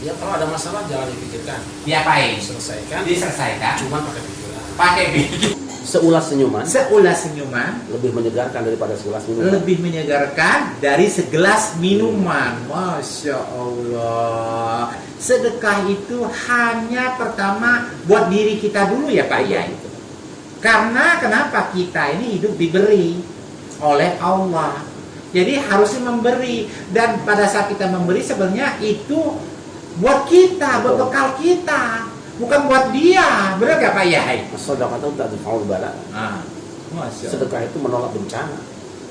Ya kalau ada masalah jangan dipikirkan, Diapain? diselesaikan. Cuma pakai pikiran. Pakai pikir. Seulas senyuman Seulas senyuman lebih menyegarkan daripada segelas minuman. lebih menyegarkan dari segelas minuman. Masya Allah. Sedekah itu hanya pertama buat diri kita dulu ya Pak Yai. Karena kenapa kita ini hidup diberi oleh Allah. Jadi harusnya memberi. Dan pada saat kita memberi sebenarnya itu buat kita, buat bekal kita. Bukan buat dia. Benar gak Pak Yai? Sedekah itu tak difa'ul bala. Masya Allah. Sedekah itu menolak bencana.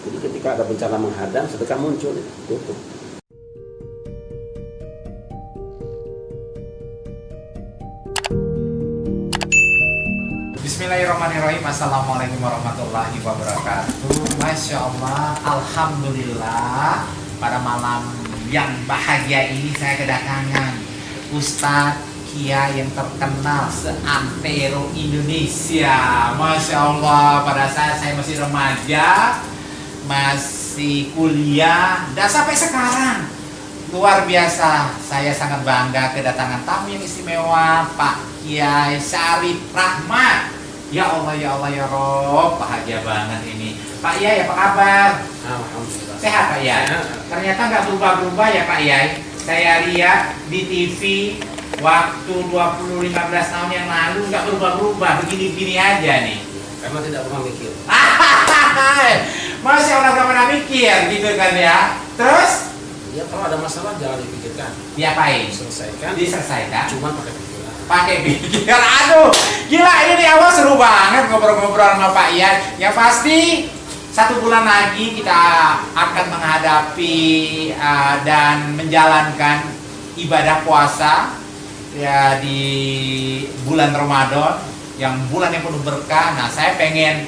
Jadi ketika ada bencana menghadang, sedekah muncul. Tutup. Bismillahirrahmanirrahim. Assalamualaikum warahmatullahi wabarakatuh. Masya Allah. Alhamdulillah. Pada malam yang bahagia ini saya kedatangan Ustadz Kiai yang terkenal seantero Indonesia. Masya Allah. Pada saat saya masih remaja, masih kuliah, dan sampai sekarang luar biasa. Saya sangat bangga kedatangan tamu yang istimewa, Pak Kiai Syarif Rahmat. Ya Allah, ya Allah, ya Rob, bahagia banget ini. Pak Kiai, apa kabar? Alhamdulillah. Sehat Pak Kiai? Ternyata nggak berubah-berubah ya Pak Kiai. Saya lihat di TV waktu 20-15 tahun yang lalu nggak berubah-berubah, begini-begini aja nih. Karena tidak pernah mikir. Masya Allah, nggak pernah mikir gitu kan ya. Terus? Ya kalau ada masalah jangan dipikirkan, Diapain? diselesaikan. Cuma pakai pikiran. Pakai pikir. Aduh, gila ini awal seru banget ngobrol-ngobrol sama Pak Ian. Yang pasti 1 bulan lagi kita akan menghadapi dan menjalankan ibadah puasa ya di bulan Ramadan, yang bulan yang penuh berkah. Nah, saya pengen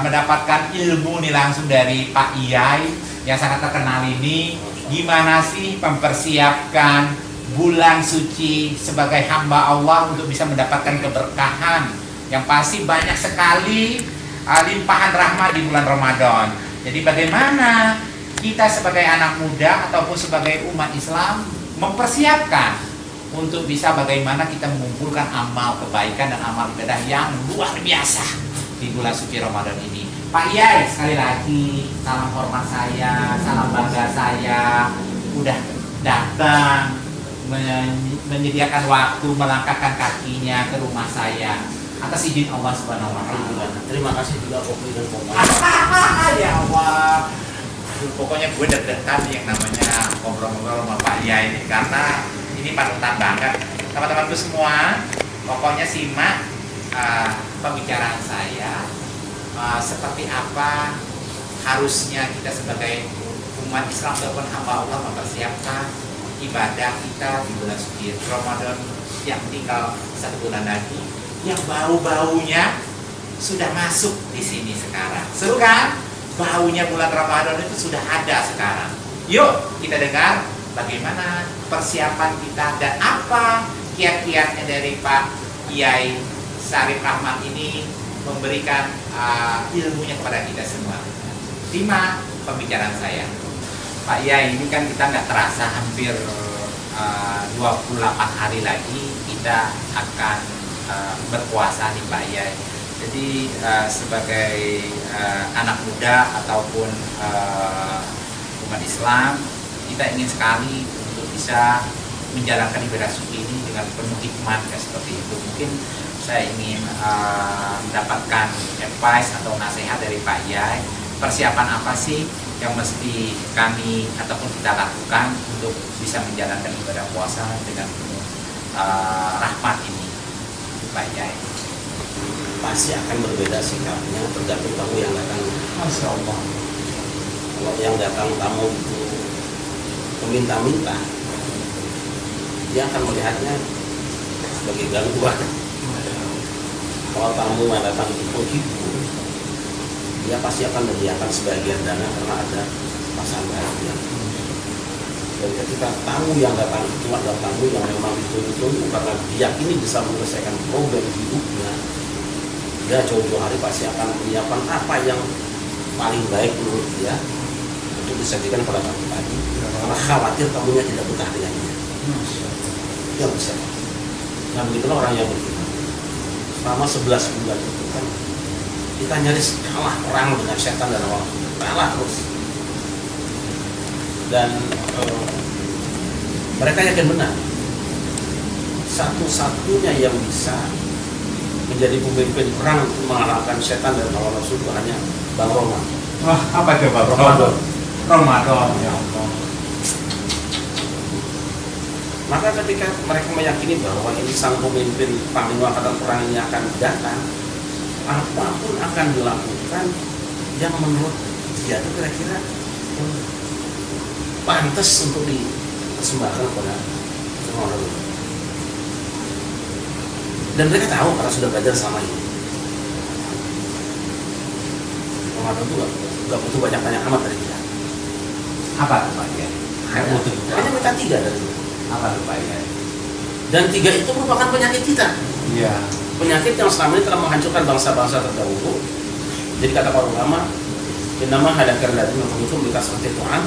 mendapatkan ilmu nih langsung dari Pak Iyai yang sangat terkenal ini. Gimana sih mempersiapkan bulan suci sebagai hamba Allah untuk bisa mendapatkan keberkahan? Yang pasti banyak sekali limpahan rahmat di bulan Ramadan. Jadi bagaimana kita sebagai anak muda ataupun sebagai umat Islam mempersiapkan untuk bisa bagaimana kita mengumpulkan amal kebaikan dan amal ibadah yang luar biasa di bulan suci Ramadan ini. Pak Iyai, sekali lagi salam hormat saya, salam bangga saya udah datang menyediakan waktu melangkahkan kakinya ke rumah saya atas izin Allah Subhanahu wa taala. Terima kasih juga Kopi dan Kopi. Ya Allah. Aduh, pokoknya gue deg-degan yang namanya ngobrol-ngobrol sama Pak Iyai ini karena ini panutan banget. Teman-temanku semua, pokoknya simak pembicaraan saya. Seperti apa harusnya kita sebagai umat Islam ataupun hamba Allah mempersiapkan ibadah kita di bulan suci Ramadan yang tinggal 1 bulan lagi, yang bau-baunya sudah masuk di sini sekarang. Seru kan? Baunya bulan Ramadan itu sudah ada sekarang. Yuk kita dengar bagaimana persiapan kita dan apa kiat-kiatnya dari Pak Kiai Syarif Rahmat ini memberikan ilmunya kepada kita semua. Simak pembicaraan saya. Pak Kiai, ini kan kita nggak terasa hampir 28 hari lagi kita akan berpuasa nih Pak Kiai. Jadi sebagai anak muda ataupun umat Islam, kita ingin sekali untuk bisa menjalankan ibadah suci ini dengan penuh hikmat ya, seperti itu. Mungkin saya ingin mendapatkan advice atau nasihat dari Pak Yai. Persiapan apa sih yang mesti kami ataupun kita lakukan untuk bisa menjalankan ibadah puasa dengan penuh rahmat ini, Pak Yai? Pasti akan berbeda sikapnya tergantung tamu yang datang. Masya Allah. Kalau yang datang tamu itu meminta-minta, dia akan melihatnya sebagai gangguan. Kalau tamu yang datang itu menghibur, dia pasti akan menyediakan sebagian dana karena ada pasangan dia. Dan ketika tamu yang datang itu adalah tamu yang memang ditunggu karena dia ini bisa menyelesaikan problem hidupnya, dia jauh-jauh hari pasti akan menyiapkan apa yang paling baik menurut dia untuk disajikan pada tamu tadi, karena khawatir tamunya tidak betah dengannya. yang bisa. Nah begitulah orang yang beriman. Selama 11 bulan itu kan kita nyaris kalah perang dengan setan dan hawa nafsu, kalah terus. Dan mereka yakin benar satu-satunya yang bisa menjadi pemimpin perang untuk mengalahkan setan dan hawa nafsu itu hanya Bang Roma. Wah, apa coba Ramadan. Ramadan, ya Allah. Maka ketika mereka meyakini bahwa ini sang pemimpin panglima angkatan perang ini akan datang, apapun akan dilakukan yang menurut dia itu kira-kira pantas untuk dipersembahkan kepada Ramadan. Dan mereka tahu karena sudah belajar sama ini. Ramadan itu gak butuh banyak-banyak amat dari kita. Apa tuh Pak ya? Hanya minta 3 dari kita. Apa tuh Pak ya? Dan 3 itu merupakan penyakit kita. Iya. Penyakit yang selama ini telah menghancurkan bangsa-bangsa terdahulu. Jadi kata para ulama, innama halakal ladzina kafaru bi kasratil tu'an,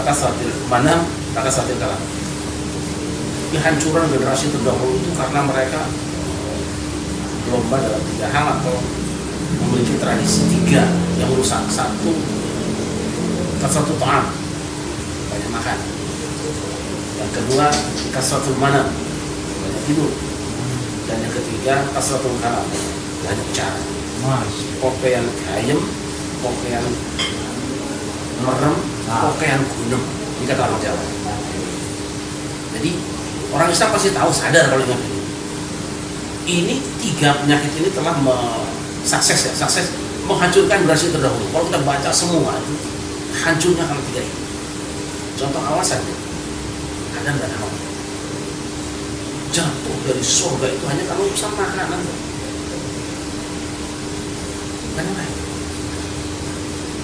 kasratil manam, kasratil kalam. Kehancuran generasi terdahulu itu karena mereka lomba dalam 3 hal atau memiliki tradisi 3 yang rusak. 1, kasratul tu'an, banyak makan. Yang kedua, kasratul manam, banyak tidur. Dan yang ketiga, kasratul kalam, banyak bicara. Pakaian ayam, pakaian merem, pakaian gunung. Ini kata orang Jawa. Jadi orang Islam pasti tahu, sadar kalau ingat ini. Ini 3 penyakit ini telah sukses menghancurkan generasi terdahulu. Kalau kita baca semua itu hancurnya kalau 3 ini. Contoh awal saja, Adam dan Hawa jatuh dari surga itu hanya kalau urusan makanan. Bukan yang lain.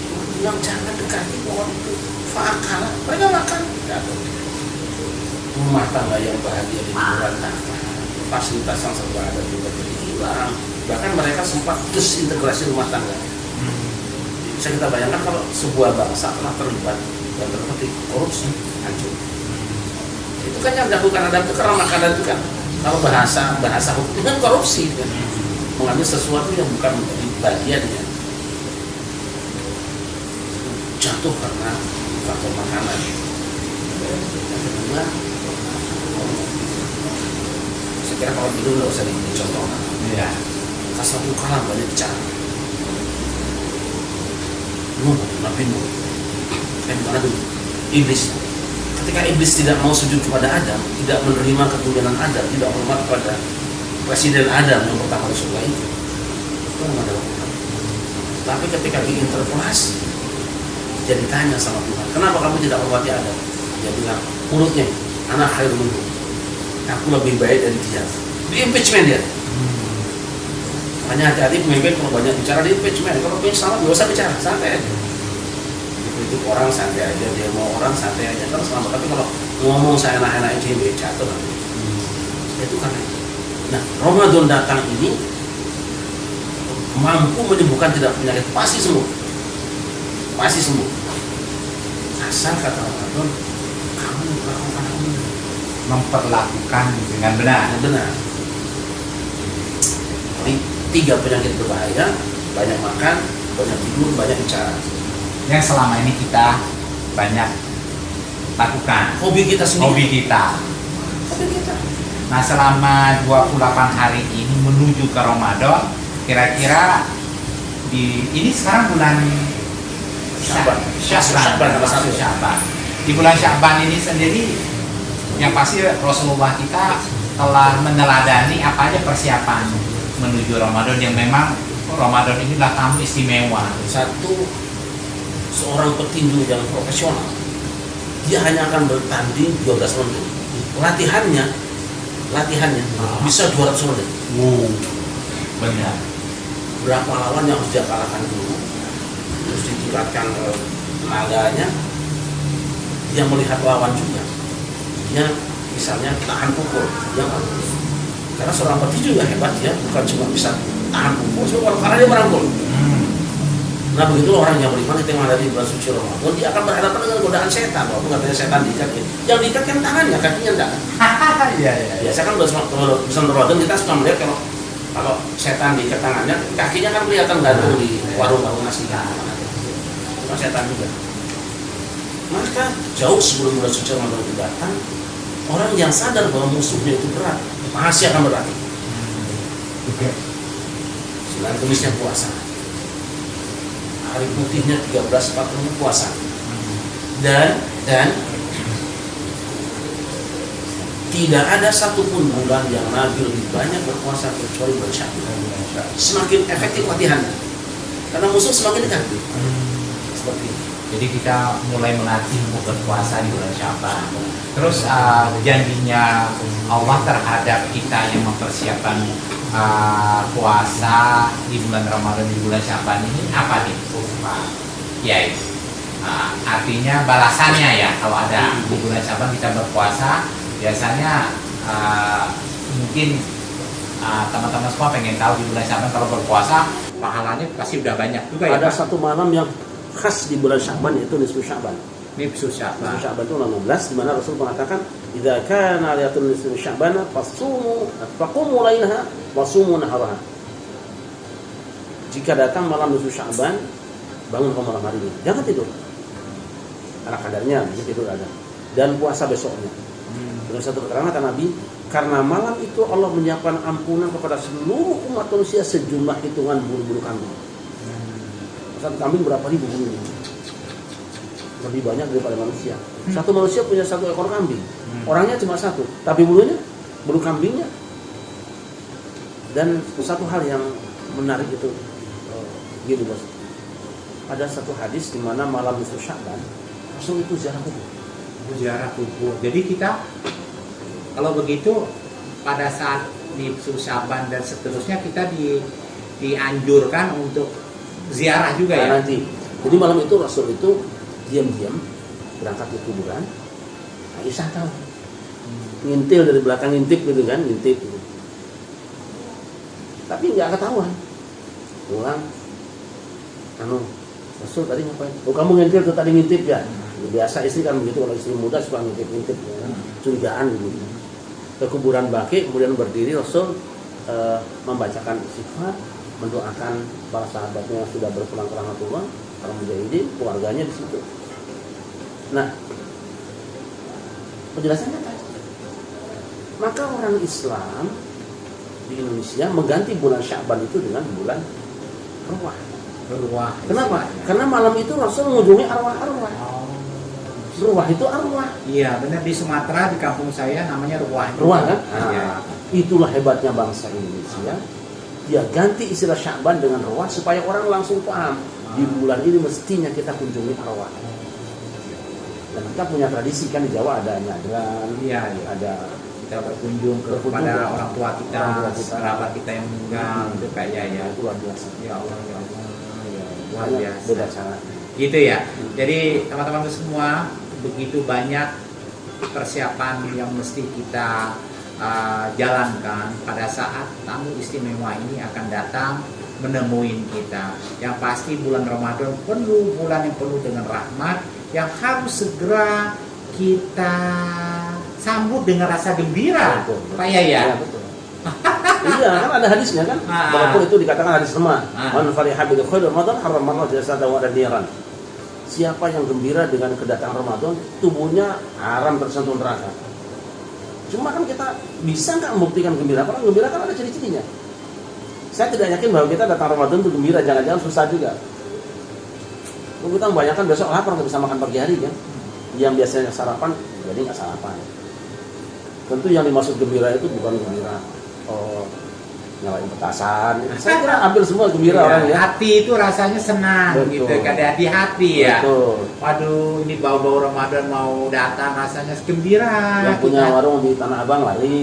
Tuhan bilang jangan dekati pohon itu. Fa'akala, mereka makan. Jatuh. Rumah tangga yang bahagia di berantakan, fasilitas yang serba ada juga jadi hilang. Bahkan mereka sempat disintegrasi rumah tangga. Bisa kita bayangkan kalau sebuah bangsa telah terlibat dan terlibat korupsi, hancur. Itu kan yang dilakukan Adam itu karena makanan itu kan, kalau bahasa hukum kan korupsi kan, mengambil sesuatu yang bukan menjadi bagiannya, jatuh karena faktor makanan. Yang kedua, saya kira kalau dulu nggak usah dicontohkan. Iya. Kasratul kalam, banyak bicara. Nabi Nuh, mana dulu? Iblis. Ketika iblis tidak mau sujud kepada Adam, tidak menerima keturunan Adam, tidak hormat kepada presiden Adam yang pertama di surga itu nggak ada hukuman. Tapi ketika diinterpelasi, jadi tanya sama Tuhan, kenapa kamu tidak hormati Adam? Dia bilang, mulutnya, anak khairun minhu, aku lebih baik dari dia. Di impeachment dia. Makanya hati-hati pemimpin kalau banyak bicara di impeachment. Kalau punya salah, nggak usah bicara, santai aja. Itu orang santai aja, dia mau orang santai aja terus selamat. Tapi kalau ngomong saya enak-enak aja dia jatuh nanti. Itu karena itu. Nah, Ramadan datang ini mampu menyembuhkan tidak penyakit, pasti sembuh, asal kata Ramadan kamu melakukan ini, memperlakukan dengan benar. Jadi 3 penyakit berbahaya: banyak makan, banyak tidur, banyak bicara. Yang selama ini kita banyak lakukan. Hobi kita sendiri. Nah, selama 28 hari ini menuju ke Ramadan, kira-kira ini sekarang bulan Sya'ban. Di bulan Sya'ban ini sendiri, yang pasti Rasulullah kita telah meneladani apa aja persiapan menuju Ramadan, yang memang Ramadan ini adalah tamu istimewa. Satu, seorang petinju yang profesional, dia hanya akan bertanding 12 ronde. Latihannya bisa 200 ronde. Benar. Berapa lawan yang harus dia kalahkan dulu, terus ditingkatkan tenaganya. Dia melihat lawan juga. Dia misalnya tahan pukul, dia bagus. Karena seorang petinju yang hebat, dia bukan cuma bisa tahan pukul, karena dia merangkul. Nah begitu orang yang beriman itu yang ada di bulan suci Ramadan, dia akan berhadapan dengan godaan setan. Walaupun katanya setan diikat, yang diikat kan tangannya, kakinya enggak. Iya. Biasa kan bulan Ramadan kita suka melihat kalau setan diikat tangannya, kakinya kan kelihatan gantung di warung-warung nasi kan. Itu setan juga. Maka jauh sebelum bulan suci Ramadan itu datang, orang yang sadar bahwa musuhnya itu berat pasti akan berlatih. Selain kemisnya puasa, hari putihnya 13-40 puasa, dan tidak ada satupun bulan yang Nabi lebih banyak berpuasa kecuali bulan Sya'ban. Semakin efektif latihannya, karena musuh semakin dekat. Seperti itu. Jadi kita mulai melatih untuk berpuasa di bulan Sya'ban. Terus janjinya Allah terhadap kita yang mempersiapkan puasa di bulan Ramadan, di bulan Sya'ban ini apa nih, Pak Kiai? Artinya balasannya ya, kalau ada di bulan Sya'ban kita berpuasa, biasanya mungkin teman-teman semua pengen tahu di bulan Sya'ban kalau berpuasa pahalanya pasti udah banyak juga ya. Ada satu malam yang khas di bulan Sya'ban, yaitu nisfu Sya'ban. Nisfu Sya'ban. Nisfu Sya'ban itu 16, di mana Rasul mengatakan, "Idza kana lailatul nisfu Sya'ban faqumu lailaha wasumu naharaha." Jika datang malam nisfu Sya'ban, bangun ke malam harinya. Jangan tidur. Karena kadarnya tidur ada. Dan puasa besoknya. Dengan satu keterangan kata Nabi, karena malam itu Allah menyiapkan ampunan kepada seluruh umat manusia sejumlah hitungan bulu-bulu kambing. Satu kambing berapa ribu bulunya? Lebih banyak daripada manusia. Satu manusia punya satu ekor kambing. Orangnya cuma satu, tapi bulu kambingnya. Dan satu hal yang menarik itu, gini bos. Ada satu hadis di mana malam nisfu Sya'ban, Rasul itu ziarah kubur. Ziarah kubur. Jadi kita kalau begitu pada saat nisfu Sya'ban dan seterusnya kita dianjurkan untuk ziarah juga ya. Nanti. Jadi malam itu Rasul itu diam-diam berangkat ke kuburan. Aisyah tahu. Ngintil dari belakang, ngintip gitu kan, ngintip gitu. Tapi nggak ketahuan. Pulang. Rasul tadi ngapain? Oh kamu ngintil tuh tadi ngintip ya. Biasa istri kan begitu, kalau istri muda suka ngintip-ngintip ya. Curigaan gitu. Ke kuburan Baqi, kemudian berdiri Rasul membacakan istighfar, mendoakan para sahabatnya yang sudah berpulang ke rahmatullah, para mujahidin, keluarganya di situ. Nah, penjelasannya kan, maka orang Islam di Indonesia mengganti bulan Sya'ban itu dengan bulan Ruwah. Kenapa? Karena malam itu Rasul mengunjungi arwah-arwah. Ruwah itu arwah. Iya, benar, di Sumatera di kampung saya namanya Ruwah. Ruwah kan? Iya. Itulah hebatnya bangsa Indonesia. Dia ganti istilah Sya'ban dengan Ruwah supaya orang langsung paham. Di bulan ini mestinya kita kunjungi arwah. Dan kita punya tradisi kan di Jawa ada nyadran, iya. ada kita berkunjung kepada orang tua kita, kerabat kita yang meninggal, itu kayak ya. Luar biasa. Ya Allah, ya Allah, ya luar biasa. Beda cara. Gitu ya. Jadi teman-teman semua, begitu banyak persiapan yang mesti kita jalankan pada saat tamu istimewa ini akan datang menemui kita. Yang pasti bulan Ramadan penuh, bulan yang penuh dengan rahmat yang harus segera kita sambut dengan rasa gembira. Pak ya? Iya, betul. Iya, kan ada hadisnya kan? Walaupun itu dikatakan hadis lemah. Man fariha bi khair Ramadan harramallahu jasadahu wa niran. Siapa yang gembira dengan kedatangan Ramadan, tubuhnya haram tersentuh neraka. Cuma kan kita bisa nggak membuktikan gembira? Karena gembira kan ada ciri-cirinya. Saya tidak yakin bahwa kita datang Ramadan itu gembira, jangan-jangan susah juga. Kita membayangkan besok lapar nggak bisa makan pagi hari kan? Yang biasanya sarapan, jadi nggak sarapan. Tentu yang dimaksud gembira itu bukan gembira nyalain petasan. Saya kira hampir semua gembira orang ya. Hati itu rasanya senang. Betul. Gitu, kada di hati ya. Betul. Waduh, ini bau-bau Ramadan mau datang rasanya gembira. Yang punya warung di Tanah Abang lari.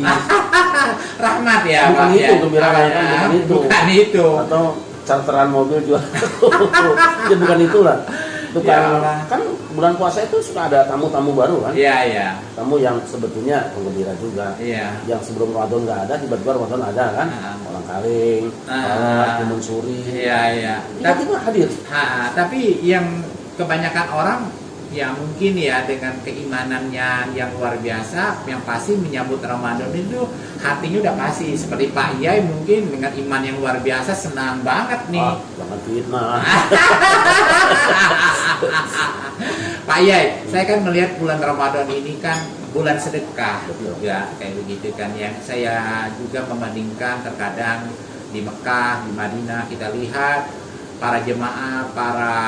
Rahmat ya. Bukan Pak, itu ya. gembira kan, bukan itu. Bukan itu. Atau charteran mobil jual. Ya bukan itulah. Itu Ya kan, Allah. kan bulan puasa itu suka ada tamu-tamu baru kan? Iya, iya. Tamu yang sebetulnya penggembira juga. Iya. Yang sebelum Ramadan nggak ada, tiba-tiba Ramadan ada kan? Orang Kaling, Timun Suri. Iya, iya. Tapi itu hadir. Tapi yang kebanyakan orang ya mungkin ya dengan keimanannya yang luar biasa, yang pasti menyambut Ramadan itu hatinya udah pasti seperti Pak Yai mungkin dengan iman yang luar biasa senang banget nih. Jangan fitnah. Pak Yai, saya kan melihat bulan Ramadan ini kan bulan sedekah juga kayak begitu kan, yang saya juga membandingkan terkadang di Mekah, di Madinah kita lihat para jemaah, para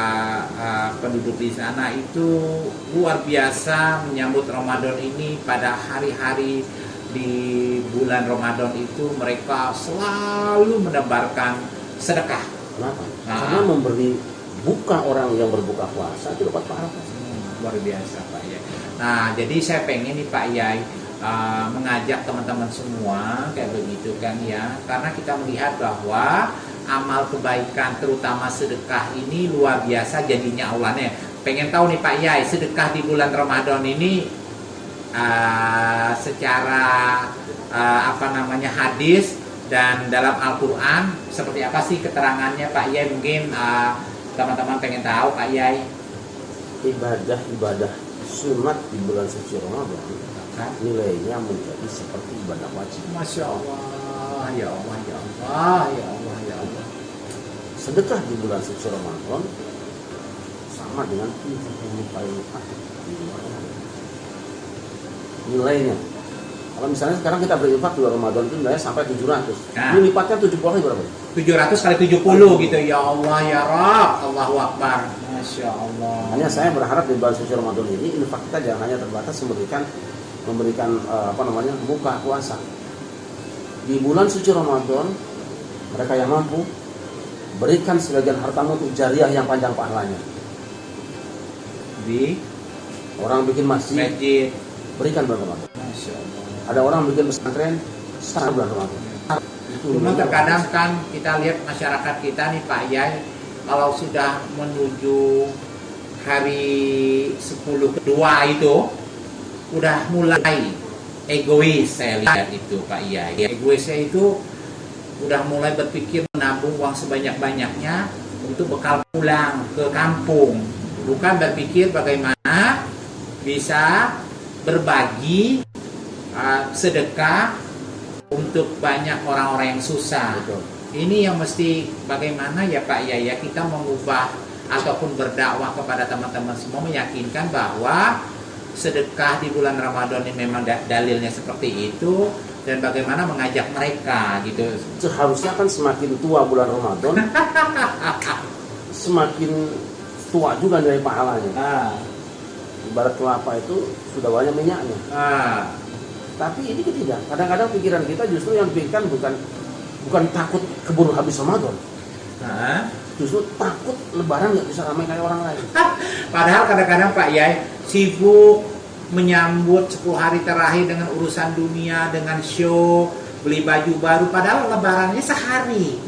penduduk di sana itu luar biasa menyambut Ramadan ini. Pada hari-hari di bulan Ramadan itu mereka selalu menebarkan sedekah. Kenapa? Karena memberi buka orang yang berbuka puasa itu dapat pahala. Luar biasa Pak Yai. Nah, jadi saya pengen nih Pak Yai mengajak teman-teman semua kayak begitu kan ya, karena kita melihat bahwa amal kebaikan terutama sedekah ini luar biasa jadinya awalnya. Pengen tahu nih Pak Yai, sedekah di bulan Ramadan ini secara hadis dan dalam Al-Quran seperti apa sih keterangannya Pak Yai? Mungkin teman-teman pengen tahu Pak Yai. Ibadah sunat di bulan suci Ramadan nilainya menjadi seperti ibadah wajib. Masya Allah, ya Allah, ya Allah, ya Allah, ya Allah. Sedekah di bulan suci Ramadan sama dengan 70 kali lipat di luar Ramadan. Nilainya. Kalau misalnya sekarang kita berinfak di bulan Ramadan itu nilainya sampai 700. Nah. Ini lipatnya 70 kali berapa? 700 kali 70 gitu. Ya Allah, ya Rabb. Allahu Akbar. Masya Allah. Hanya saya berharap di bulan suci Ramadan ini infak kita jangan hanya terbatas memberikan buka puasa. Di bulan suci Ramadan mereka yang mampu berikan sebagian hartamu untuk jariah yang panjang pahalanya. Di Orang bikin masjid, berikan bulan Ramadan. Masya Allah. Ada orang bikin pesantren, setengah bulan Ramadan. Cuma terkadang kan kita lihat masyarakat kita nih Pak Yai, kalau sudah menuju hari 10 kedua itu udah mulai egois. Saya lihat itu Pak Yai, egoisnya itu udah mulai berpikir menabung uang sebanyak-banyaknya untuk bekal pulang ke kampung, bukan berpikir bagaimana bisa berbagi sedekah untuk banyak orang-orang yang susah. Betul. Ini yang mesti bagaimana ya Pak Yaya kita mengubah ataupun berdakwah kepada teman-teman semua, meyakinkan bahwa sedekah di bulan Ramadan ini memang dalilnya seperti itu, dan bagaimana mengajak mereka gitu. Seharusnya kan semakin tua bulan Ramadan semakin tua juga nilai pahalanya. Ibarat kelapa itu sudah banyak minyaknya. Tapi ini tidak. Kadang-kadang pikiran kita justru yang pikirkan bukan takut keburu habis Ramadan. Justru takut Lebaran nggak bisa ramai kayak orang lain. Padahal kadang-kadang Pak Yai sibuk menyambut 10 hari terakhir dengan urusan dunia, dengan show, beli baju baru. Padahal Lebarannya sehari.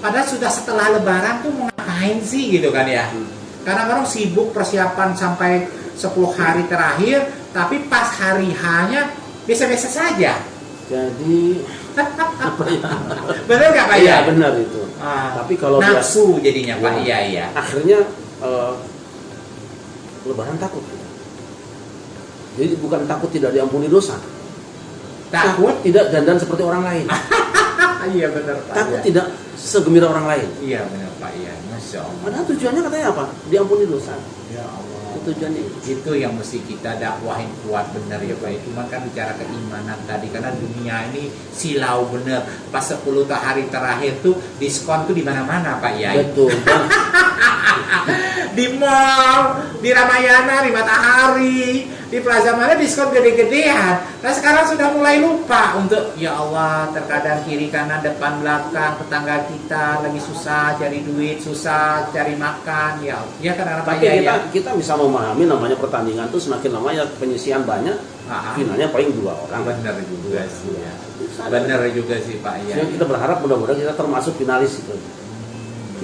Padahal sudah setelah Lebaran tuh mau ngapain sih gitu kan ya. Kadang-kadang sibuk persiapan sampai 10 hari terakhir, tapi pas hari hanya biasa-biasa saja. Jadi apa ya? Benar nggak Pak Iya Yai? benar itu. Tapi kalau nafsu jadinya Pak Yai ya. Akhirnya Lebaran takut. Jadi bukan takut tidak diampuni dosa. Takut tidak dandan seperti orang lain. Iya benar Pak. Takut tidak segembira orang lain. Iya benar Pak Yai. Masya Allah. Padahal tujuannya katanya apa? Diampuni dosa. Ya Allah. Tujuannya Itu yang mesti kita dakwahin kuat benar ya Pak. Cuma kan bicara keimanan tadi, karena dunia ini silau bener. Pas 10 hari terakhir tuh diskon tuh di mana-mana Pak Yai. betul. Di mall, di Ramayana, di Matahari, di Plaza mana diskon gede-gedean. Nah sekarang sudah mulai lupa untuk ya Allah, terkadang kiri kanan depan belakang tetangga kita lagi susah cari duit, susah cari makan ya karena Pak Tapi Yai. kita bisa memahami namanya pertandingan tuh semakin lama ya penyisian banyak, finalnya paling 2 orang. Benar juga sih ya. Benar juga sih Pak Yai. Jadi kita berharap mudah-mudahan kita termasuk finalis itu.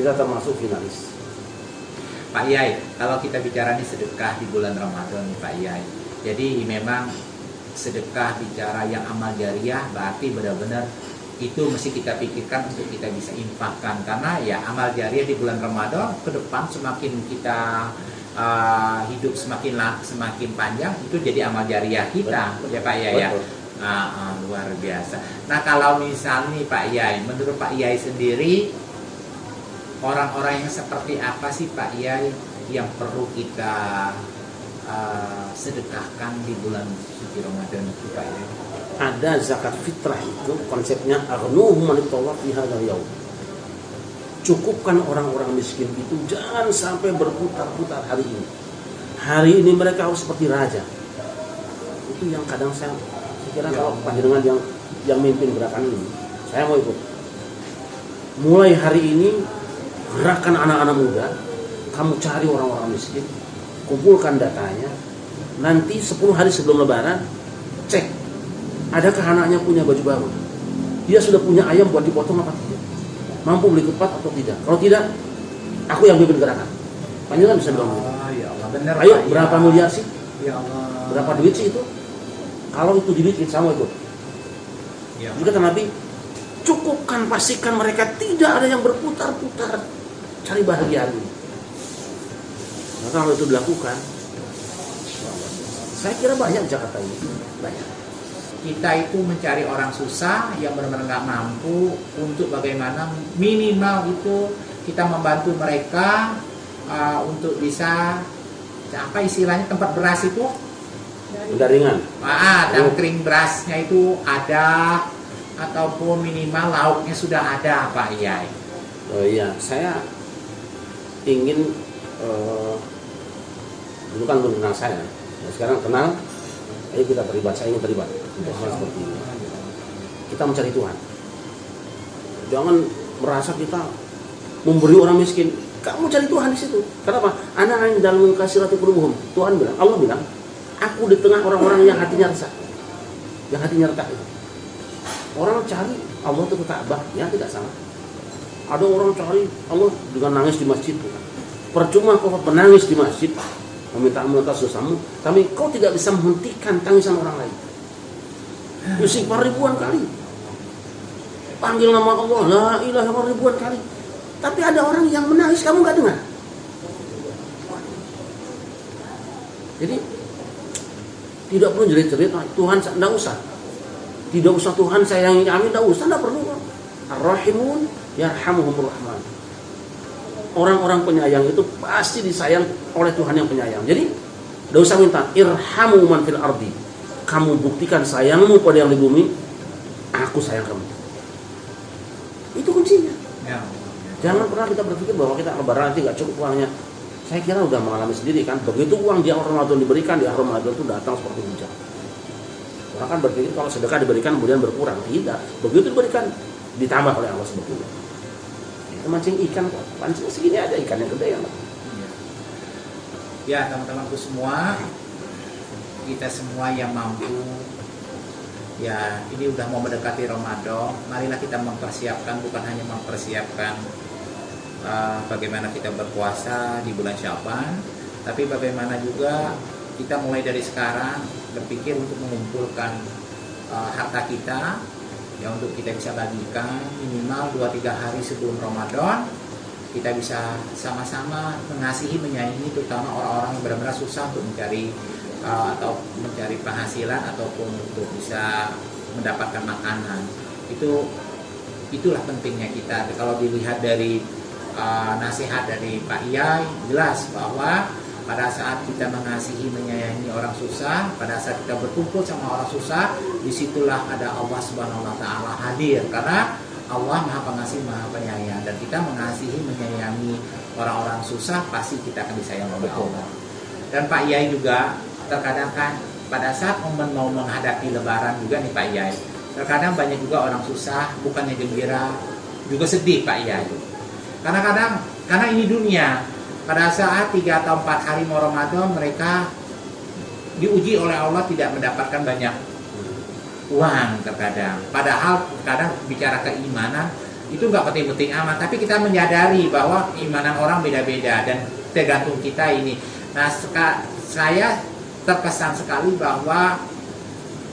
Kita termasuk finalis. Pak Yai, kalau kita bicara nih sedekah di bulan Ramadan nih Pak Yai, jadi memang sedekah bicara yang amal jariah berarti benar-benar itu mesti kita pikirkan untuk kita bisa infakkan, karena ya amal jariah di bulan Ramadan ke depan semakin kita hidup semakin panjang itu jadi amal jariah kita. Betul. Ya Pak Yai ya. Luar biasa. Nah kalau misalnya nih Pak Yai, menurut Pak Yai sendiri orang-orang yang seperti apa sih Pak Yai yang perlu kita sedekahkan di bulan suci Ramadan itu Pak Yai? Ada zakat fitrah itu konsepnya aghnuhum man ittawaf fi hadzal yaum. Cukupkan orang-orang miskin itu jangan sampai berputar-putar hari ini. Hari ini mereka harus seperti raja. Itu yang kadang saya kira kalau panjenengan yang mimpin gerakan ini, saya mau ikut. Mulai hari ini gerakan anak-anak muda, kamu cari orang-orang miskin, kumpulkan datanya. Nanti 10 hari sebelum lebaran, cek adakah anaknya punya baju baru, dia sudah punya ayam buat dipotong apa tidak, mampu beli ketupat atau tidak. Kalau tidak, aku yang bikin gerakan. Panjenengan bisa bilang gitu. Ya Allah, bener, ayo Pak, berapa ya. miliar sih? Ya Allah. Berapa duit sih itu? Kalau itu dibikin sama ikut. Ya. Jadi kata Nabi, cukupkan, pastikan mereka tidak ada yang berputar-putar cari bahagia ini. Maka kalau itu dilakukan, saya kira banyak Jakarta ini, banyak. Kita itu mencari orang susah yang benar-benar nggak mampu, untuk bagaimana minimal itu kita membantu mereka untuk bisa apa istilahnya tempat beras itu Pendaringan. Tangkring berasnya itu ada, ataupun minimal lauknya sudah ada Pak Yai. Oh iya, saya ingin dulu kan belum kenal saya, nah, sekarang kenal. Ayo kita terlibat, saya ingin terlibat untuk hal seperti ini. Kita mencari Tuhan. Jangan merasa kita memberi orang miskin. Kamu cari Tuhan di situ. Kenapa? Anak-anak dalam kasirati qulubuhum. Tuhan bilang, Allah bilang, aku di tengah orang-orang yang hatinya resah, yang hatinya retak itu. Orang cari Allah itu ke Ka'bah, ya tidak salah. Ada orang cari Allah dengan nangis di masjid. Percuma kau menangis di masjid, meminta ampun atas dosamu, tapi kau tidak bisa menghentikan tangisan orang lain. Istighfar ribuan kali, panggil nama Allah, la ilaha illallah ribuan kali, tapi ada orang yang menangis kamu nggak dengar. Jadi tidak perlu jerit-jerit Tuhan, tidak usah. Tidak usah Tuhan sayangi kami, tidak usah, tidak perlu. Ar-Rahimun yarhamuhumur rahman. Orang-orang penyayang itu pasti disayang oleh Tuhan yang penyayang. Jadi tidak usah minta irhamu man fil ardi. Kamu buktikan sayangmu pada yang di bumi, aku sayang kamu. Itu kuncinya. Ya. Jangan pernah kita berpikir bahwa kita lebaran nanti nggak cukup uangnya. Saya kira udah mengalami sendiri kan. Begitu uang di awal Ramadan diberikan, di akhir Ramadan itu datang seperti hujan. Orang kan berpikir kalau sedekah diberikan kemudian berkurang. Tidak. Begitu diberikan ditambah oleh Allah sebetulnya. Itu mancing ikan kok. Pancingnya segini aja ikan yang gede ya. Ya teman-temanku semua, kita semua yang mampu, ya ini udah mau mendekati Ramadan, marilah kita mempersiapkan, bukan hanya mempersiapkan bagaimana kita berpuasa di bulan Sya'ban, tapi bagaimana juga kita mulai dari sekarang berpikir untuk mengumpulkan harta kita, ya untuk kita bisa bagikan minimal 2-3 hari sebelum Ramadan. Kita bisa sama-sama mengasihi, menyayangi terutama orang-orang yang benar-benar susah untuk mencari atau mencari penghasilan ataupun untuk bisa mendapatkan makanan. Itulah pentingnya kita. Kalau dilihat dari nasihat dari Pak Yai, jelas bahwa pada saat kita mengasihi, menyayangi orang susah, pada saat kita berkumpul sama orang susah, disitulah ada Allah Subhanahu Wa Taala hadir, karena Allah Maha Pengasih, Maha Penyayang, dan kita mengasihi, menyayangi orang-orang susah, pasti kita akan disayang oleh Allah. Dan Pak Yai juga terkadang kan pada saat momen mau menghadapi Lebaran juga nih Pak Yai, terkadang banyak juga orang susah, bukannya gembira, juga sedih Pak Yai. Karena ini dunia. Pada saat 3 atau 4 hari mau Ramadan, mereka diuji oleh Allah tidak mendapatkan banyak uang terkadang. Padahal kadang bicara keimanan itu nggak penting-penting amat, tapi kita menyadari bahwa keimanan orang beda-beda, dan tergantung kita ini. Nah, saya terkesan sekali bahwa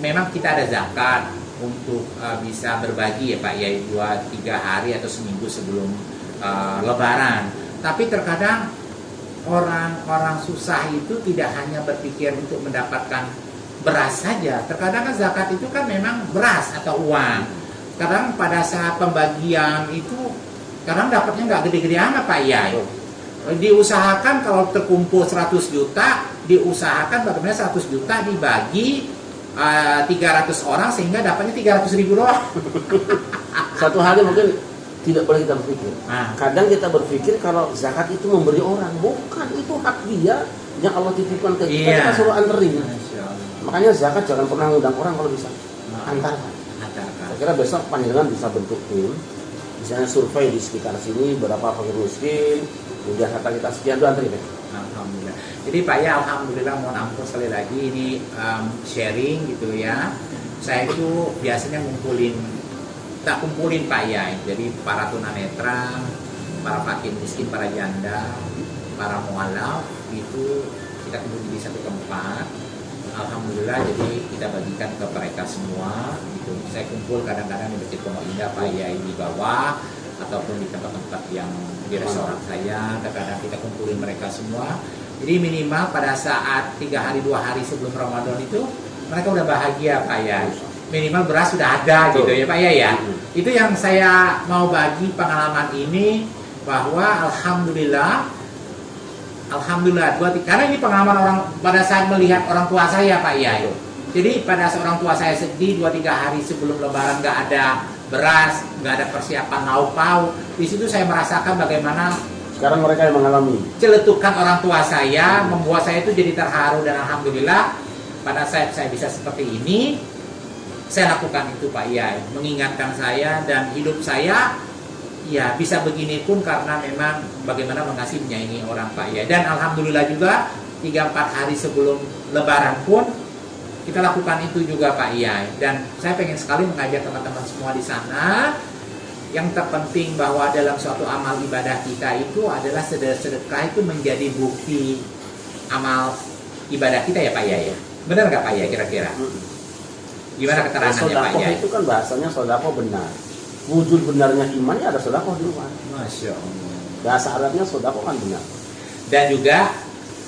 memang kita ada zakat untuk bisa berbagi ya Pak ya, 2-3 hari atau seminggu sebelum Lebaran. Tapi terkadang orang-orang susah itu tidak hanya berpikir untuk mendapatkan beras saja. Terkadang kan zakat itu kan memang beras atau uang. Kadang pada saat pembagian itu kadang dapatnya nggak gede-gede amat Pak Yai. Diusahakan kalau terkumpul 100 juta, diusahakan bagaimana 100 juta dibagi 300 orang sehingga dapatnya 300.000 doang. Satu hal yang mungkin tidak boleh kita berpikir. Kadang kita berpikir kalau zakat itu memberi orang, bukan, itu hak dia yang Allah titipkan ke kita, kita suruh anterin. Makanya zakat jangan pernah ngundang orang kalau bisa. Antarkan. Saya kira besok panjenengan bisa bentuk tim, misalnya survei di sekitar sini berapa fakir miskin, kemudian kata kita sekian tuh anterin. Alhamdulillah. Jadi Pak ya, alhamdulillah, mohon ampun sekali lagi ini sharing gitu ya. Saya itu biasanya tak kumpulin Pak ya. Jadi para tunanetra, para fakir miskin, para janda, para mualaf itu kita kumpulin di satu tempat. Alhamdulillah, jadi kita bagikan ke mereka semua gitu. Saya kumpul kadang-kadang di Masjid Pondok Indah Pak ya di bawah, ataupun di tempat-tempat yang di restoran saya, kadang-kadang kita kumpulin mereka semua. Jadi minimal pada saat 3 hari 2 hari sebelum Ramadan itu mereka udah bahagia Pak ya. Minimal beras sudah ada gitu ya Pak ya. Itu yang saya mau bagi pengalaman ini, bahwa alhamdulillah karena ini pengalaman orang pada saat melihat orang tua saya Pak ya. Jadi pada saat orang tua saya sedih 2-3 hari sebelum Lebaran nggak ada beras, nggak ada persiapan lauk pauk. Di situ saya merasakan bagaimana sekarang mereka yang mengalami celetukan orang tua saya, membuat saya itu jadi terharu. Dan alhamdulillah pada saat saya bisa seperti ini, saya lakukan itu Pak Yai, mengingatkan saya, dan hidup saya ya bisa begini pun karena memang bagaimana mengasihi menyayangi orang Pak Yai. Dan alhamdulillah juga 3-4 hari sebelum Lebaran pun kita lakukan itu juga Pak Yai. Dan saya pengen sekali mengajak teman-teman semua di sana, yang terpenting bahwa dalam suatu amal ibadah kita itu adalah sedekah itu menjadi bukti amal ibadah kita ya Pak Yai ya. Benar nggak Pak Yai kira-kira? Gimana keterangannya Pak Yai? Itu kan bahasanya sodako benar. Wujud benarnya imannya ada sodako di luar. Masya Allah. Bahasa Arabnya sodako kan benar. Dan juga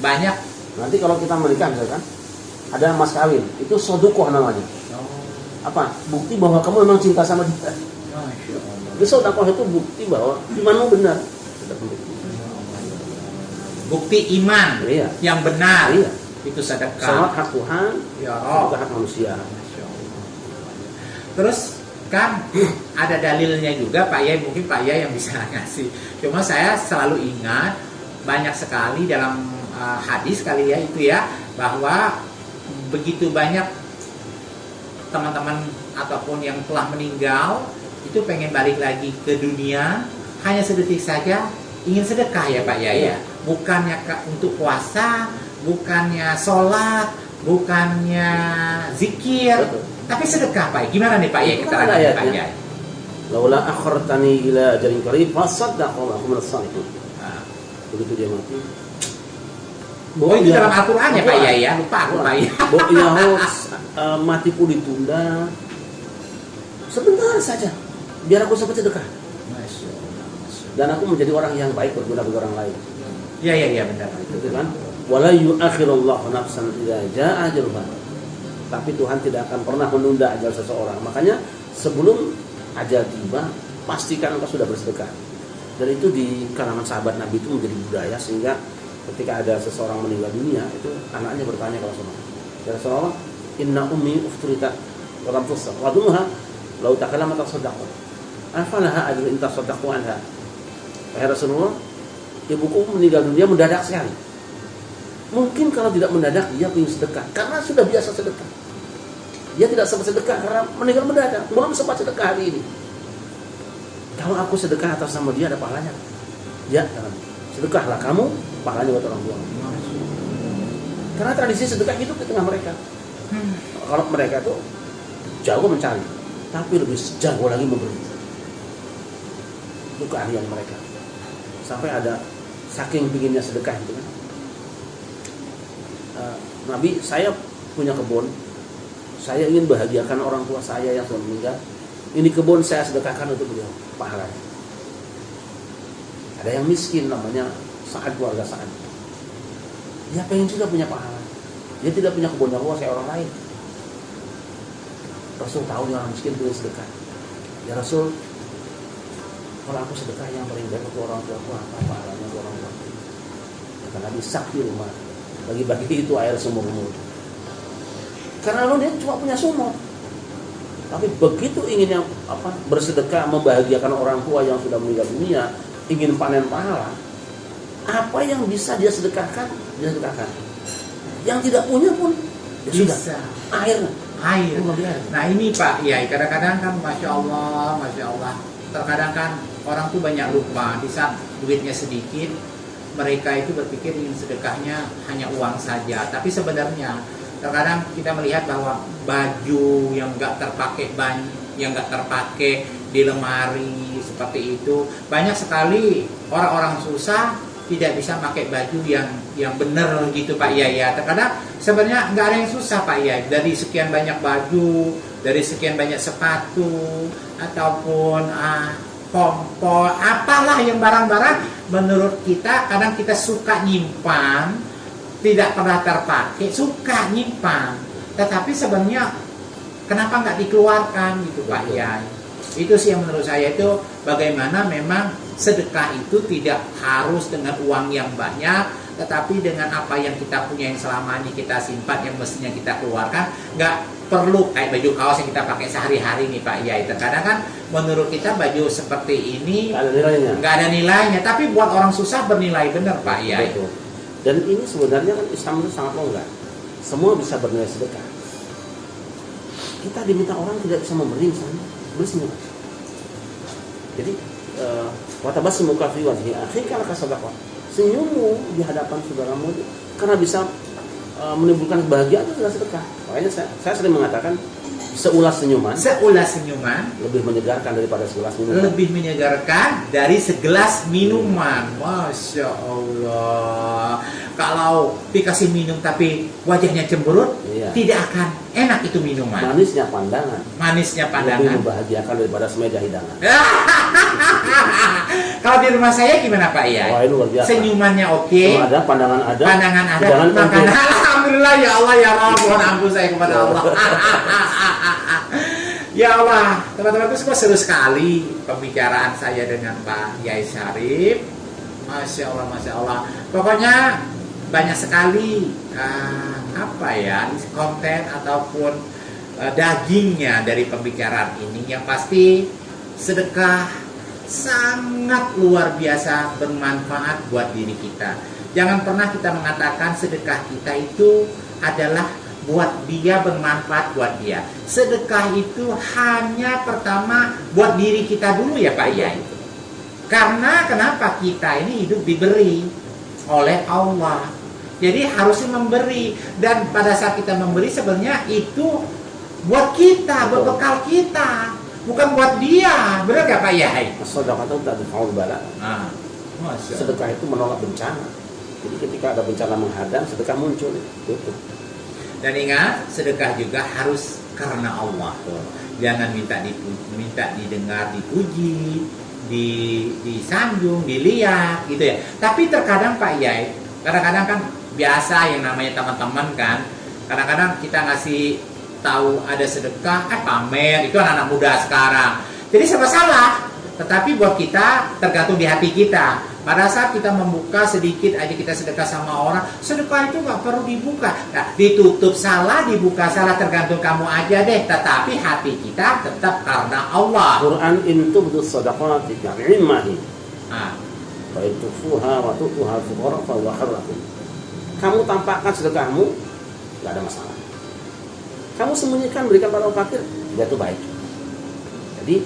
banyak. Nanti kalau kita menikah misalkan ada mas kawin, itu sodukoh namanya. Apa? Bukti bahwa kamu memang cinta sama dia. Masya Allah. Jadi sodakoh itu bukti bahwa imanmu benar. Bukti iman yang benar. Iya. Itu sedekah. Salat hak Tuhan, ya sedekah hak manusia. Terus kan ada dalilnya juga Pak Yai, mungkin Pak Yai yang bisa ngasih. Cuma saya selalu ingat banyak sekali dalam hadis kali ya itu ya, bahwa begitu banyak teman-teman ataupun yang telah meninggal itu pengen balik lagi ke dunia, hanya sedetik saja ingin sedekah ya Pak Yai ya. Bukannya untuk puasa, bukannya sholat, bukannya zikir, tapi sedekah Pak. Gimana nih Pak Yai keterangan Pak Yai? Laula akhartani ila ajalin qarib fasaddaqu wa akum as-salihin. Begitu dia mati. Oh itu dalam Al-Quran ya Pak Yai ya? Lupa aku Pak Yai. Matiku ditunda sebentar saja, biar aku sempat sedekah. Dan aku menjadi orang yang baik berguna bagi orang lain. Iya benar itu kan. Wala yu'akhirullahu nafsan idza jaa ajaluha. Tapi Tuhan tidak akan pernah menunda ajal seseorang. Makanya sebelum ajal tiba, pastikan engkau sudah bersedekah. Dan itu di kalangan sahabat Nabi itu menjadi budaya, sehingga ketika ada seseorang meninggal dunia, itu anaknya bertanya kepada Rasulullah, ya Rasulullah, inna ummi ufturita wa lam tusab wa dumha law takallamat tasaddaqu afalaha ajru in tasaddaqu anha. Ya Rasulullah, ibuku meninggal dunia mendadak sekali. Mungkin kalau tidak mendadak dia ingin sedekah karena sudah biasa sedekah. Dia tidak sempat sedekah karena meninggal mendadak, belum sempat sedekah hari ini. Kalau aku sedekah atas nama dia ada pahalanya. Ya, sedekahlah kamu, pahalanya buat orang tua. Karena tradisi sedekah hidup di tengah mereka. Kalau mereka tuh jago mencari, tapi lebih jago lagi memberi. Itu keahlian mereka. Sampai ada saking pinginnya sedekah itu kan. Nabi, saya punya kebun, saya ingin bahagiakan orang tua saya yang sudah meninggal. Ini kebun saya sedekahkan untuk beliau, pahalanya. Ada yang miskin namanya Sa'ad, keluarga Sa'ad. Dia pengen juga punya pahala. Dia tidak punya kebun yang luas kayak orang lain. Rasul tahu dia orang miskin punya sedekah. Ya Rasul, kalau aku sedekah yang paling baik untuk orang tua aku apa pahalanya untuk orang tua? Kata Nabi, sakti rumah. Bagi-bagi itu air sumur-sumur. Karena dia cuma punya sumur. Tapi begitu ingin yang bersedekah membahagiakan orang tua yang sudah meninggal dunia, ingin panen pahala, apa yang bisa dia sedekahkan, dia sedekahkan. Yang tidak punya pun ya Bisa. sudah. Air. Nah ini Pak Yai, kadang-kadang kan Masya Allah, terkadang kan orang tuh banyak lupa di saat duitnya sedikit, mereka itu berpikir ingin sedekahnya hanya uang saja. Tapi sebenarnya terkadang kita melihat bahwa baju yang nggak terpakai di lemari seperti itu, banyak sekali orang-orang susah tidak bisa pakai baju yang benar gitu Pak Yai ya. Terkadang sebenarnya nggak ada yang susah Pak Yai. Dari sekian banyak baju, dari sekian banyak sepatu, ataupun kompor, apalah yang barang-barang menurut kita kadang kita suka nyimpan, tidak pernah terpakai, suka nyimpan. Tetapi sebenarnya kenapa nggak dikeluarkan gitu Pak Yai? Itu sih yang menurut saya itu bagaimana memang sedekah itu tidak harus dengan uang yang banyak, tetapi dengan apa yang kita punya yang selama ini kita simpan, yang mestinya kita keluarkan. Nggak perlu kayak baju kaos yang kita pakai sehari-hari nih Pak Yai. Terkadang kan menurut kita baju seperti ini nggak ada nilainya, tapi buat orang susah bernilai benar Pak Yai. Betul. Dan ini sebenarnya kan Islam itu sangat longgar. Semua bisa bernilai sedekah. Kita diminta orang tidak bisa memberi misalnya, bersenyum. Jadi watabasmu ka fi wajhi akhika laka sadaqah. Senyummu di hadapan saudaramu karena bisa menimbulkan kebahagiaan itu adalah sedekah. Makanya saya sering mengatakan seulas senyuman lebih menyegarkan daripada segelas minuman. Lebih menyegarkan dari segelas minuman. Masya Allah. Kalau dikasih minum tapi wajahnya cemberut, Iya. tidak akan enak itu minuman. Manisnya pandangan lebih Pandangan. membahagiakan daripada semeja hidangan. Kalau di rumah saya gimana Pak Yai? Wah, ini luar biasa. Senyumannya oke, Ada pandangan ada, hidangan makanan. Alhamdulillah ya Allah ya Rabb, mohon ampun saya kepada Allah. Ya Allah, teman-teman itu semua seru sekali pembicaraan saya dengan Pak Yai Syarif. Masya Allah, Masya Allah. Pokoknya banyak sekali konten ataupun dagingnya dari pembicaraan ini. Yang pasti sedekah sangat luar biasa bermanfaat buat diri kita. Jangan pernah kita mengatakan sedekah kita itu adalah buat dia, bermanfaat buat dia. Sedekah itu hanya pertama buat diri kita dulu ya Pak Yai. Karena kenapa kita ini hidup diberi oleh Allah. Jadi harusnya memberi, dan pada saat kita memberi sebenarnya itu buat kita, buat bekal kita, bukan buat dia. Benar gak Pak Yai? sedekah itu tak difa'ul bala. Sedekah itu menolak bencana. Jadi ketika ada bencana menghadang, sedekah muncul. Itu. Dan ingat, sedekah juga harus karena Allah. Jangan minta didengar, dipuji, disanjung, dilihat gitu ya. Tapi terkadang Pak Yai, kadang-kadang kan biasa yang namanya teman-teman kan, kadang-kadang kita ngasih tahu ada sedekah, pamer, itu anak-anak muda sekarang. Jadi serba salah. Tetapi buat kita tergantung di hati kita. Pada saat kita membuka sedikit aja kita sedekah sama orang, sedekah itu nggak perlu dibuka. Nah, ditutup salah, dibuka salah, tergantung kamu aja deh. Tetapi hati kita tetap karena Allah. Quran in tubdu sadaqati ka'immahi. Nah, Fa in tukhfuha wa tu'tuha fuqara fa huwa khairun lakum. Kamu tampakkan sedekahmu, nggak ada masalah. Kamu sembunyikan, berikan pada orang fakir, dia itu baik. Jadi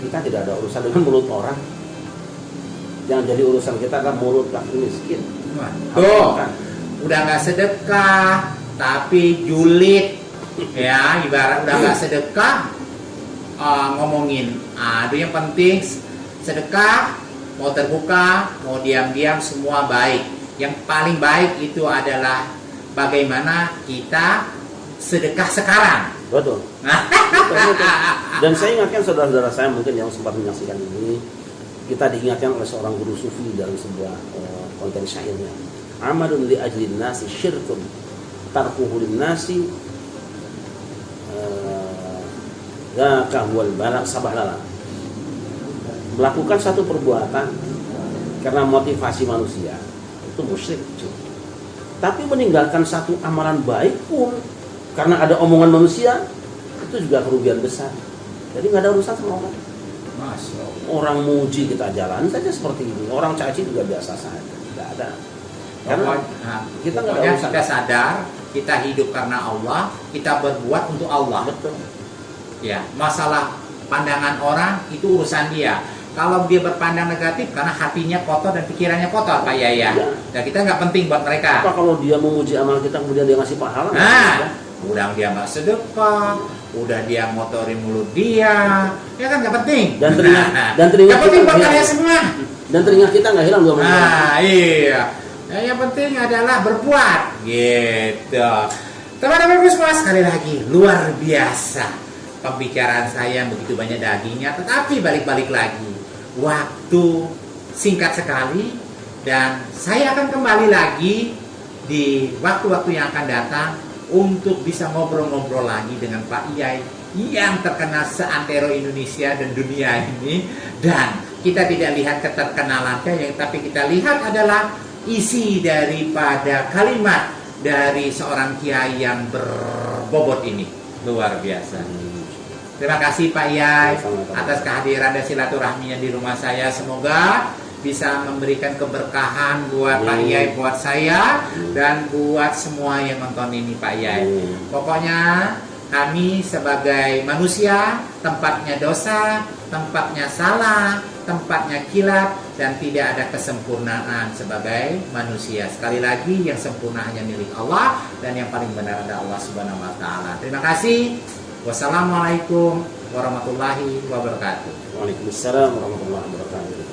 kita tidak ada urusan dengan mulut orang. Yang jadi urusan kita adalah mulut laki miskin. tuh, udah nggak sedekah, tapi julid, ya ibarat udah nggak sedekah, ngomongin. Aduh, yang penting sedekah, mau terbuka, mau diam-diam, semua baik. Yang paling baik itu adalah bagaimana kita sedekah sekarang. Betul. Betul. Dan saya ingatkan saudara-saudara saya mungkin yang sempat menyaksikan ini, kita diingatkan oleh seorang guru sufi dalam sebuah konten syairnya. Amalun li ajlin nasi syirkun tarkuhu lin nasi dzaka huwal balak sabahlala. Melakukan satu perbuatan karena motivasi manusia itu musyrik. Tapi meninggalkan satu amalan baik pun karena ada omongan manusia itu juga kerugian besar. Jadi nggak ada urusan sama orang. Orang muji kita jalan saja seperti ini. Orang caci juga biasa saja. Tidak ada. Karena kita nggak ada urusan. Kita sadar kita hidup karena Allah, kita berbuat untuk Allah. Betul. Ya, masalah pandangan orang itu urusan dia. Kalau dia berpandang negatif karena hatinya kotor dan pikirannya kotor, Pak Yaya. Ya. Dan kita nggak penting buat mereka. Apa kalau dia memuji amal kita kemudian dia ngasih pahala? Nah, udah dia nggak sedekah, udah dia motorin mulut dia, ya kan nggak penting. Dan teringat nggak penting buat kalian semua. Dan teringat kita nggak hilang 2 menit. Nah, iya. Nah, yang penting adalah berbuat, gitu. Teman-teman semua, sekali lagi luar biasa pembicaraan saya, begitu banyak dagingnya, tetapi balik-balik lagi. Waktu singkat sekali dan saya akan kembali lagi di waktu-waktu yang akan datang untuk bisa ngobrol-ngobrol lagi dengan Pak Iyai yang terkenal seantero Indonesia dan dunia ini. Dan kita tidak lihat keterkenalannya, tapi kita lihat adalah isi daripada kalimat dari seorang kiai yang berbobot ini. Luar biasa. Terima kasih Pak Iyai atas kehadiran dan silaturahminya di rumah saya. Semoga bisa memberikan keberkahan buat Pak Iyai, buat saya, dan buat semua yang nonton ini Pak Iyai. Pokoknya kami sebagai manusia, tempatnya dosa, tempatnya salah, tempatnya kilap, dan tidak ada kesempurnaan sebagai manusia. Sekali lagi, yang sempurna hanya milik Allah, dan yang paling benar adalah Allah Subhanahu wa Ta'ala. Terima kasih. Wassalamualaikum warahmatullahi wabarakatuh. Waalaikumsalam warahmatullahi wabarakatuh.